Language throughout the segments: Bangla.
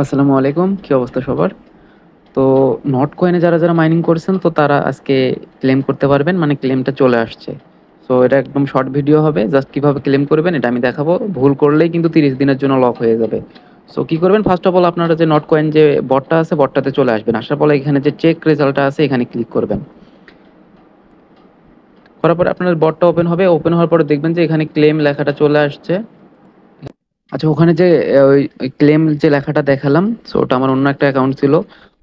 আসসালামু আলাইকুম। কি অবস্থা সবার? তো নট কয়েনে যারা মাইনিং করছেন তো তারা আজকে ক্লেম করতে পারবেন। মানে ক্লেমটা চলে আসছে। সো এটা একদম শর্ট ভিডিও হবে। জাস্ট কিভাবে ক্লেম করবেন এটা আমি দেখাবো। ভুল করলেই কিন্তু 30 দিনের জন্য লক হয়ে যাবে। সো কি করবেন? ফার্স্ট অফ অল আপনারা যে নট কয়েন যে বটটা আছে বটটাতে চলে আসবেন। আসার পরে এখানে যে চেক রেজাল্টটা আছে এখানে ক্লিক করবেন। করার পরে আপনার বটটা ওপেন হবে। ওপেন হওয়ার পরে দেখবেন যে এখানে ক্লেম লেখাটা চলে আসছে। আচ্ছা ওখানে যে ওই ক্লেম যে লেখাটা দেখালাম, সো ওটা আমার অন্য একটা অ্যাকাউন্ট ছিল।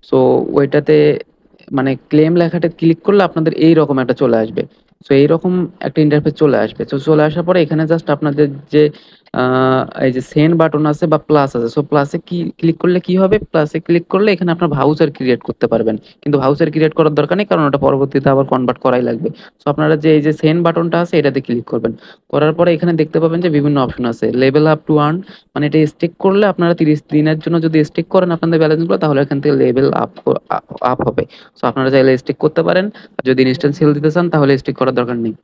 সো ওইটাতে মানে ক্লেম লেখাটা ক্লিক করলে আপনাদের এইরকম একটা চলে আসবে। সো এইরকম একটা ইন্টারফেস চলে আসবে। তো চলে আসার পরে এখানে জাস্ট আপনাদের যে এই যে সেন্ড বাটন আছে বা প্লাস আছে, সো প্লাসে কি ক্লিক করলে কি হবে? প্লাসে ক্লিক করলে এখানে আপনার ভাউচার ক্রিয়েট করতে পারবেন। কিন্তু ভাউচার ক্রিয়েট করার দরকার নেই, কারণ ওটা পরবর্তীতে আবার কনভার্ট করাই লাগবে। সো আপনারা যে এই যে সেন্ড বাটনটা আছে এটাতে ক্লিক করবেন। করার পরে এখানে দেখতে পাবেন যে বিভিন্ন অপশন আছে। লেভেল আপ টু আর্ন, মানে এটা স্টেক করলে আপনারা 30 দিনের জন্য যদি স্টেক করেন আপনাদের ব্যালেন্সগুলো, তাহলে এখান থেকে লেভেল আপ আপ হবে। সো আপনারা চাইলে স্টেক করতে পারেন। আর যদি ইনস্ট্যান্ট সেল দিতে চান তাহলে স্টেক করার দরকার নেই।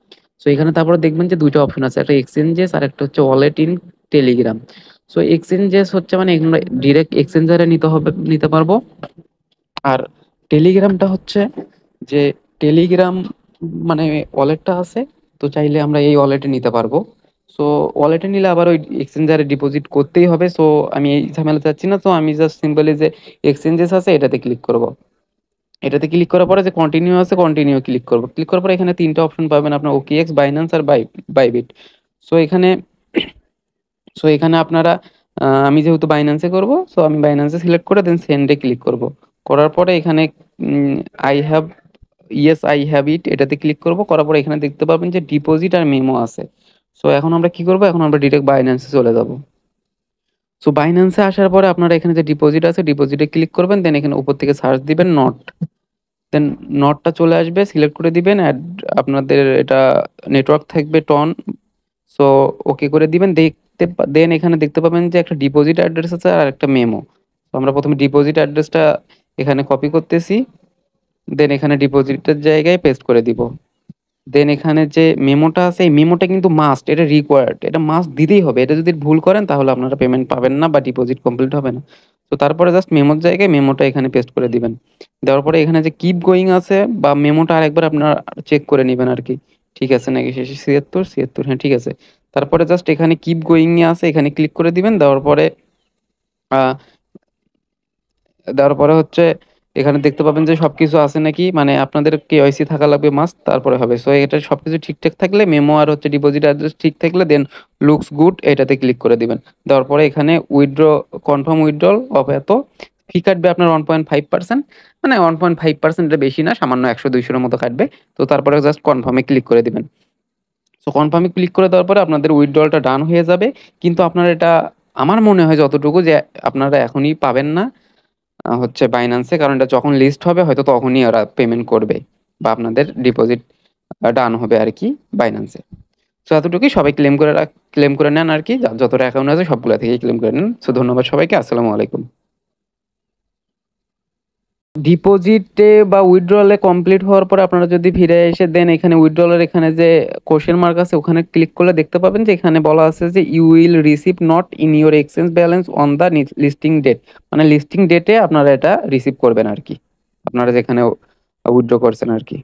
সো এখানে তারপরে দেখবেন যে দুইটা অপশন আছে, একটা এক্সচেঞ্জেস আর একটা হচ্ছে wallet in Telegram. So exchanges হচ্ছে মানে আমরা ডিরেক্ট এক্সচেঞ্জারে নিতে পারবো। আর টেলিগ্রামটা হচ্ছে যে টেলিগ্রাম মানে ওয়ালেটটা আছে, তো চাইলে আমরা এই ওয়ালেটে নিতে পারবো। সো ওয়ালেটে নিলে আবার ওই এক্সচেঞ্জারে ডিপোজিট করতেই হবে। সো আমি এই ঝামেলা চাচ্ছি না, তো আমি জাস্ট সিম্পলি যে এক্সচেঞ্জেস আছে এটাতে ক্লিক করব। এটাতে ক্লিক করার পরে যে কন্টিনিউ আছে কন্টিনিউ ক্লিক করব। ক্লিক করার পরে এখানে তিনটা অপশন পাবেন আপনার, ওকেএক্স, বাইন্যান্স আর বাইবিট। সো এখানে আপনারা আমি যেহেতু বাইন্যান্সে করব, সো আমি বাইন্যান্সে সিলেক্ট করে দেন সেন্ডে ক্লিক করব। করার পরে এখানে I have I have it এটাতে ক্লিক করব। করার পরে এখানে দেখতে পাবেন যে ডিপোজিট আর মেমো আছে। সো এখন আমরা কি করব? এখন আমরা ডিরেক্ট বাইন্যান্সে চলে যাব। সো বাইন্যান্সে আসার পরে আপনারা এখানে যে ডিপোজিট আছে ডিপোজিটে ক্লিক করবেন, দেন এখানে উপর থেকে সার্চ দিবেন নট, দেন নটটা চলে আসবে, সিলেক্ট করে দিবেন। অ্যাড আপনাদের এটা নেটওয়ার্ক থাকবে টন। সো ওকে করে দিবেন। দেন এখানে দেখতে পাবেন যে একটা ডিপোজিট অ্যাড্রেস আছে আর একটা মেমো। তো আমরা প্রথমে ডিপোজিট অ্যাড্রেসটা এখানে কপি করতেছি, দেন এখানে ডিপোজিটের জায়গায় পেস্ট করে দিব। দেন এখানে যে মেমোটা আছে এই মেমোটা কিন্তু মাস্ট, এটা রিকোয়ার্ড, এটা মাস্ট দিতেই হবে। এটা যদি ভুল করেন তাহলে আপনারা পেমেন্ট পাবেন না বা ডিপোজিট কমপ্লিট হবে না। তো তারপরে জাস্ট মেমোর জায়গায় মেমোটা এখানে পেস্ট করে দিবেন। দেওয়ার পরে এখানে যে কিপ গোয়িং আছে বা মেমোটা আরেকবার আপনারা চেক করে নেবেন আর কি, ঠিক আছে নাকি। শেষে 76 76, হ্যাঁ ঠিক আছে। তারপরে জাস্ট এখানে কিপ গোয়িং এ আছে এখানে ক্লিক করে দিবেন। দেওয়ার পরে আহ দেওয়ার পরে হচ্ছে এখানে দেখতে পাবেন যে সবকিছু আছে নাকি, মানে আপনাদের কেওয়াইসি থাকা লাগবে মাস্ট, তারপরে হবে। সো এটা সবকিছু ঠিকঠাক থাকলে, মেমো আর হচ্ছে ডিপোজিট অ্যাড্রেস ঠিক থাকলে, দেন লুকস গুড এটাতে ক্লিক করে দিবেন। দেওয়ার পরে এখানে উইথড্র, কনফার্ম উইথড্রল অফ এত ফি কাটবে আপনার 1.5%। মানে 1.5%, এটা বেশি না, সামান্য 100-200 মতো কাটবে। তো তারপরে জাস্ট কনফার্মে ক্লিক করে দিবেন। সো কনফার্মে ক্লিক করে দেওয়ার পরে আপনাদের উইথড্রলটা ডান হয়ে যাবে। কিন্তু আপনারা এটা, আমার মনে হয় যতটুকু, যে আপনারা এখনই পাবেন না হচ্ছে বাইন্যান্সে, কারণ এটা যখন লিস্ট হবে হয়তো তখনই ওরা পেমেন্ট করবে বা আপনাদের ডিপোজিট ডান হবে আর কি বাইন্যান্সে। সো এতটুকুই, সবাই ক্লেম করে নেন আর কি, যতটা অ্যাকাউন্ট আছে সবগুলো থেকেই ক্লেম করে নেন। সো ধন্যবাদ সবাইকে, আসসালামু আলাইকুম। ডিপোজিটে বা উইথড্রলে কমপ্লিট হওয়ার পরে আপনারা যদি ফিরে এসে দেন এখানে উইথড্রলের এখানে যে কোশ্চেন মার্ক আছে ওখানে ক্লিক করলে দেখতে পাবেন যে এখানে বলা আছে যে you will receive not in your exchange balance on the listing date. মানে লিস্টিং ডেটে আপনারা এটা রিসিভ করবেন আর কি, আপনারা যেখানে উইথড্র করছেন আর কি।